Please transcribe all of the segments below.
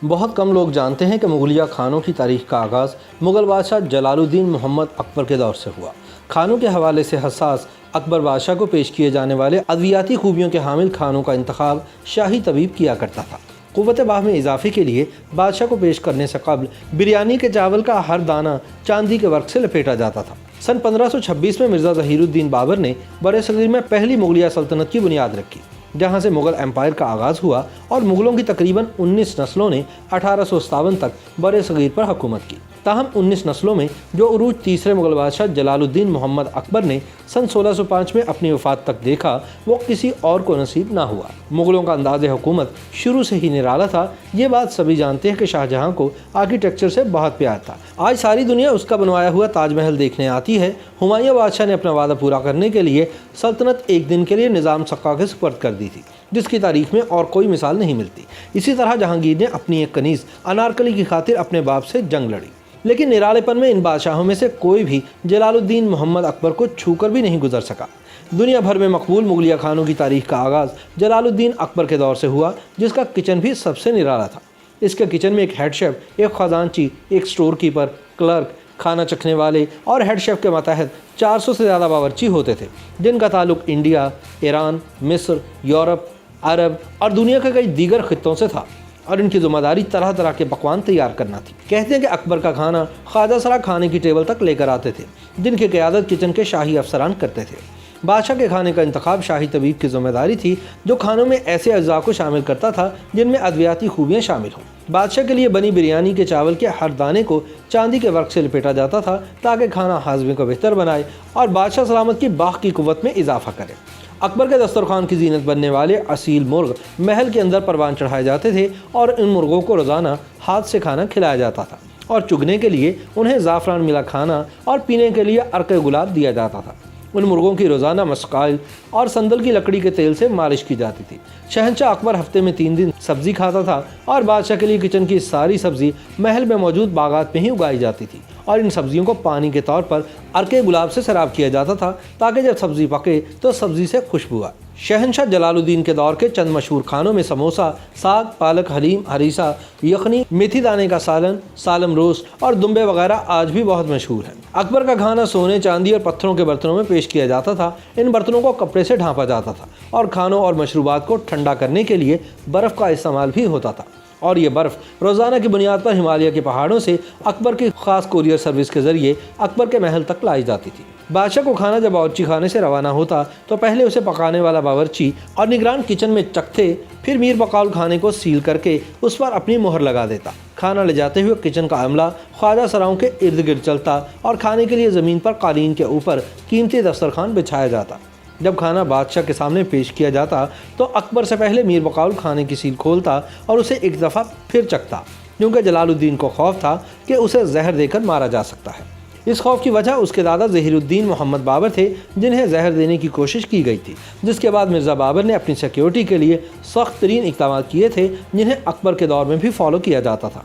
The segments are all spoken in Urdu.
بہت کم لوگ جانتے ہیں کہ مغلیہ کھانوں کی تاریخ کا آغاز مغل بادشاہ جلال الدین محمد اکبر کے دور سے ہوا۔ کھانوں کے حوالے سے حساس اکبر بادشاہ کو پیش کیے جانے والے ادویاتی خوبیوں کے حامل کھانوں کا انتخاب شاہی طبیب کیا کرتا تھا۔ قوت باہ میں اضافے کے لیے بادشاہ کو پیش کرنے سے قبل بریانی کے چاول کا ہر دانہ چاندی کے ورق سے لپیٹا جاتا تھا۔ سن 1526 میں مرزا ظہیر الدین بابر نے برِ صغیر میں پہلی مغلیہ سلطنت کی بنیاد رکھی، جہاں سے مغل امپائر کا آغاز ہوا اور مغلوں کی تقریباً 19 نسلوں نے 1857 تک برِ صغیر پر حکومت کی۔ تاہم 19 نسلوں میں جو عروج تیسرے مغل بادشاہ جلال الدین محمد اکبر نے سن 1605 میں اپنی وفات تک دیکھا، وہ کسی اور کو نصیب نہ ہوا۔ مغلوں کا انداز حکومت شروع سے ہی نرالا تھا۔ یہ بات سبھی جانتے ہیں کہ شاہ جہاں کو آرکیٹیکچر سے بہت پیار تھا۔ آج ساری دنیا اس کا بنوایا ہوا تاج محل دیکھنے آتی ہے۔ ہمایوں بادشاہ نے اپنا وعدہ پورا کرنے کے لیے سلطنت ایک دن کے لیے نظام سقہ کے سپرد کر دی تھی، جس کی تاریخ میں اور کوئی مثال نہیں ملتی۔ اسی طرح جہانگیر نے اپنی ایک کنیز انارکلی کی خاطر اپنے باپ سے جنگ لڑی، لیکن نرالے پن میں ان بادشاہوں میں سے کوئی بھی جلال الدین محمد اکبر کو چھو کر بھی نہیں گزر سکا۔ دنیا بھر میں مقبول مغلیہ کھانوں کی تاریخ کا آغاز جلال الدین اکبر کے دور سے ہوا، جس کا کچن بھی سب سے نرالا تھا۔ اس کے کچن میں ایک ہیڈ شیف، ایک خزانچی، ایک سٹور کیپر، کلرک، کھانا چکھنے والے اور ہیڈ شیف کے ماتحت 400 سے زیادہ باورچی ہوتے تھے، جن کا تعلق انڈیا، ایران، مصر، یورپ، عرب اور دنیا کے کئی دیگر خطوں سے تھا، اور ان کی ذمہ داری طرح طرح کے پکوان تیار کرنا تھی۔ کہتے ہیں کہ اکبر کا کھانا خواجہ سرا کھانے کی ٹیبل تک لے کر آتے تھے، جن کی قیادت کچن کے شاہی افسران کرتے تھے۔ بادشاہ کے کھانے کا انتخاب شاہی طبیب کی ذمہ داری تھی، جو کھانوں میں ایسے اجزاء کو شامل کرتا تھا جن میں ادویاتی خوبیاں شامل ہوں۔ بادشاہ کے لیے بنی بریانی کے چاول کے ہر دانے کو چاندی کے ورق سے لپیٹا جاتا تھا، تاکہ کھانا ہاضمے کو بہتر بنائے اور بادشاہ سلامت کی باغ کی قوت میں اضافہ کرے۔ اکبر کے دسترخوان کی زینت بننے والے اصیل مرغ محل کے اندر پروان چڑھائے جاتے تھے، اور ان مرغوں کو روزانہ ہاتھ سے کھانا کھلایا جاتا تھا، اور چگنے کے لیے انہیں زعفران ملا کھانا اور پینے کے لیے عرق گلاب دیا جاتا تھا۔ ان مرغوں کی روزانہ مسقال اور سندل کی لکڑی کے تیل سے مالش کی جاتی تھی۔ شہنشاہ اکبر ہفتے میں 3 دن سبزی کھاتا تھا، اور بادشاہ کے لیے کچن کی ساری سبزی محل میں موجود باغات میں ہی اگائی جاتی تھی، اور ان سبزیوں کو پانی کے طور پر عرق گلاب سے سیراب کیا جاتا تھا، تاکہ جب سبزی پکے تو سبزی سے خوشبو آئے۔ شہنشاہ جلال الدین کے دور کے چند مشہور کھانوں میں سموسا، ساگ، پالک حلیم، ہریسہ، یخنی، میتھی دانے کا سالن، سالم روسٹ اور دمبے وغیرہ آج بھی بہت مشہور ہیں۔ اکبر کا کھانا سونے، چاندی اور پتھروں کے برتنوں میں پیش کیا جاتا تھا۔ ان برتنوں کو کپڑے سے ڈھانپا جاتا تھا، اور کھانوں اور مشروبات کو ٹھنڈا کرنے کے لیے برف کا استعمال بھی ہوتا تھا، اور یہ برف روزانہ کی بنیاد پر ہمالیہ کے پہاڑوں سے اکبر کی خاص کوریئر سروس کے ذریعے اکبر کے محل تک لائی جاتی تھی۔ بادشاہ کو کھانا جب باورچی خانے سے روانہ ہوتا تو پہلے اسے پکانے والا باورچی اور نگران کچن میں چکھتے، پھر میر بقول کھانے کو سیل کر کے اس پر اپنی مہر لگا دیتا۔ کھانا لے جاتے ہوئے کچن کا عملہ خواجہ سراؤں کے ارد گرد چلتا، اور کھانے کے لیے زمین پر قالین کے اوپر قیمتی دسترخوان بچھایا جاتا۔ جب کھانا بادشاہ کے سامنے پیش کیا جاتا تو اکبر سے پہلے میر بقول کھانے کی سیل کھولتا اور اسے ایک دفعہ پھر چکھتا، کیونکہ جلال الدین کو خوف تھا کہ اسے زہر دے کر مارا جا سکتا ہے۔ اس خوف کی وجہ اس کے دادا ظہیر الدین محمد بابر تھے، جنہیں زہر دینے کی کوشش کی گئی تھی، جس کے بعد مرزا بابر نے اپنی سیکیورٹی کے لیے سخت ترین اقدامات کیے تھے، جنہیں اکبر کے دور میں بھی فالو کیا جاتا تھا۔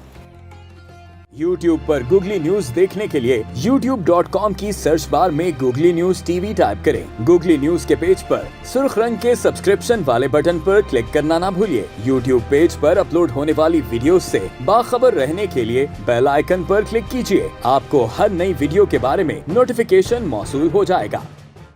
YouTube پر گوگلی نیوز دیکھنے کے لیے youtube.com کی سرچ بار میں googly news T V type کریں۔ گوگلی نیوز کے پیج پر سرخ رنگ کے سبسکرپشن والے بٹن پر کلک کرنا نہ بھولیے۔ YouTube پیج پر اپلوڈ ہونے والی ویڈیوز سے باخبر رہنے کے لیے بیل آئیکن پر کلک کیجیے۔ آپ کو ہر نئی ویڈیو کے بارے میں نوٹیفیکیشن موصول ہو جائے گا۔